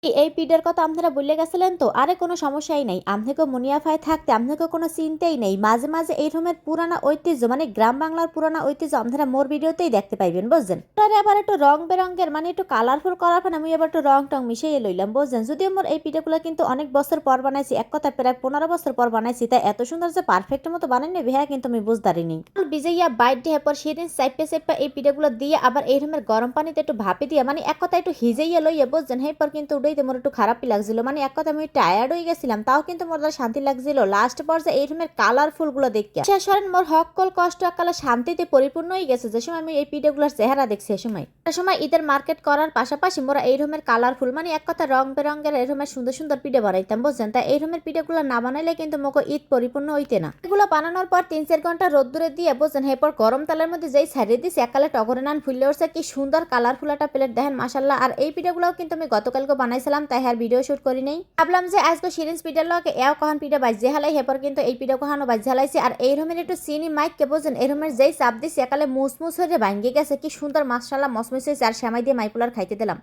এই পিঠার কথা আপনারা ভুলে গেছিলেন তো? আরে কোনো সমস্যাই নাই। আমনেকে মুনিয়াফায় থাকতে আমনেকে কোনো চিন্তাই নেই। মাঝে, মাঝে এই রকমের পুরানা ঐতিহ্য মানে গ্রাম বাংলার পুরানা ঐতিহ্য আপনারা মোর ভিডিওতেই দেখতে পাইবেন, বুঝছেন? এটারে আবার একটু রং-বেরঙের মানে একটু কালারফুল করার ফেন আমি আবার একটু রং-টং মিশাইয়ে লইলাম, বুঝছেন? যদিও মোর এই পিঠাগুলা কিন্তু অনেক বছর পর বানাইছি। এক কথায় প্রায় ১৫ বছর পর বানাইছি। তাই এত সুন্দর যে পারফেক্ট মতো বানাই নেবে হ্যাঁ কিন্তু আমি বুঝতারিনি। ভিজাইয়া বাইট দেওয়ার পর সেদিন চাইপা এই পিঠাগুলো দিয়ে আবার এই রকমের গরম পানিতে একটু ভাপে দিয়া মানে এক কথায় একটু হিজাইয়া লইয়া, বুঝছেন? এরপর কিন্তু উঠাইতে মোর একটু খারাপই লাগছিল। মানে এক কথায় আমি টায়ার্ড হয়ে গেছিলাম। তাও কিন্তু মোর শান্তি লাগছিল। লাস্ট পর্যায়ে এই রকমের কালারফুল গুলো দেখিয়া শেষ হরেন মোর হকল কষ্ট একালে শান্তিতে পরিপূর্ণ হয়ে গেছে যে সময় আমি এই পিঠাগুলোর চেহারা দেখছি। এ সময় ঈদের মার্কেট করার পাশাপাশি মোরা এই রকমের কালারফুল মানে এক কথা রং বেরঙের এই রকমের সুন্দর সুন্দর পিঠা বানাইতাম, বুঝছেন? তাই এই রকমের পিঠাগুলো না বানাইলে কিন্তু মোকে ঈদ পরিপূর্ণ হইতে না। এগুলো বানানোর পর ৩-৪ ঘন্টা রোদ্দুরে দিয়ে, বুঝছেন? এরপর গরম তেলের মধ্যে যেই ছাড়িয়ে দিছি একালে টগরে নান ফুললে উঠছে। কি সুন্দর কালারফুল একটা প্লেট দেখেন মাশাল্লাহ। আর এই পিঠাগুলোও কিন্তু আমি গতকালকে বানাইছিলাম, তাই আর ভিডিও শুট করি নাই। ভাবলাম যে আজকে সিরিঞ্জ পিঠার লগে এও কখন পিঠা বাজে হালাই, এরপর কিন্তু এই পিঠা কখনো বাজে হালাইছি। আর এই রকমের একটু চিনি মাইককে, বুঝছেন? এই রকমের যেই চাপ দিছি একালে মুসমুস হয়ে ভাঙ্গে গেছে। কি সুন্দর মাশাল্লাহ মসমুস হয়েছে। আর সেমাই দিয়ে মাইপুলার খাইতে দিলাম।